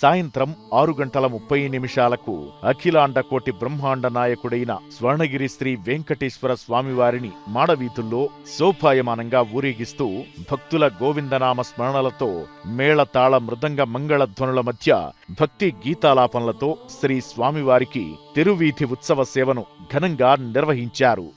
సాయంత్రం 6:30 అఖిలాండ కోటి బ్రహ్మాండ నాయకుడైన స్వర్ణగిరి శ్రీ వెంకటేశ్వర స్వామివారిని మాడవీధుల్లో శోభాయమానంగా ఊరేగిస్తూ భక్తుల గోవిందనామ స్మరణలతో మేళతాళ మృదంగ మంగళధ్వనుల మధ్య భక్తి గీతాలాపనలతో శ్రీ స్వామివారికి తిరువీధి ఉత్సవ సేవను ఘనంగా నిర్వహించారు.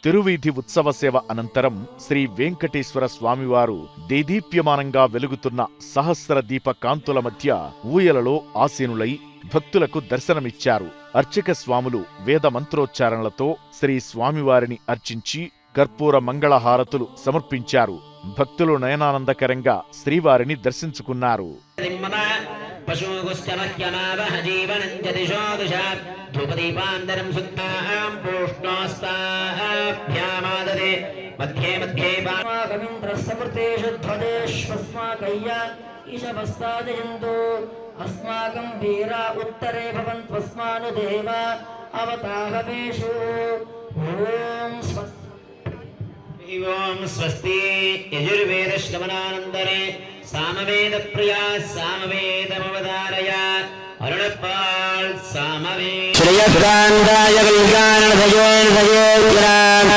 తిరువీధి ఉత్సవ సేవ అనంతరం శ్రీ వెంకటేశ్వర స్వామివారు దేదీప్యమానంగా వెలుగుతున్న సహస్ర దీప కాంతుల మధ్య ఊయలలో ఆసీనులై భక్తులకు దర్శనమిచ్చారు. అర్చక స్వాములు వేద మంత్రోచ్చారణలతో శ్రీ స్వామివారిని అర్చించి కర్పూర మంగళహారతులు సమర్పించారు. భక్తులు నయనానందకరంగా శ్రీవారిని దర్శించుకున్నారు. ధూపదీపాంతరం సుత్తాం పూష్ణోస్తాభ్యామాదదే మధ్యే మధ్యే సమృతేషు ధ్వజేష్వస్మాకయ్య ఈశవస్తాదయంతో అస్మాకం వీరా ఉత్తరే భవంత్వస్మానుదేవ అవతాహవేషు. ఓం స్వస్తి యజుర్వేద శ్రవణానందరే సామవేద ప్రియా సామవేదమవదారయ అరుణపాల్ సామవేద శ్రేయస్కాంతాయ కళ్యాణదయోర్దయోగ్రామ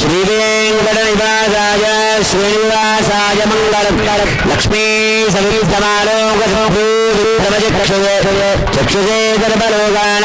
శ్రీ వెంకట నివాసాయ శ్రీనివాసాయ మంగళం లక్ష్మీ సవితమాలోక సంభూతి చక్షుషే గర్భలోకాన